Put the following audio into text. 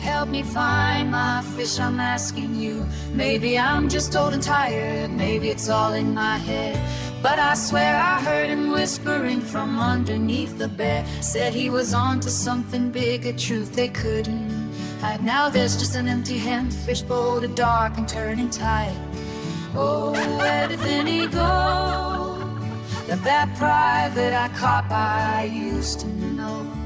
help me find my fish, I'm asking you. Maybe I'm just old and tired, maybe it's all in my head, but I swear I heard him whispering from underneath the bed. Said he was on to something big, a truth they couldn't hide. Now there's just an empty hand, fishbowl, the dark and turning tide. Oh, where did Vinny go? That private I caught I used to know.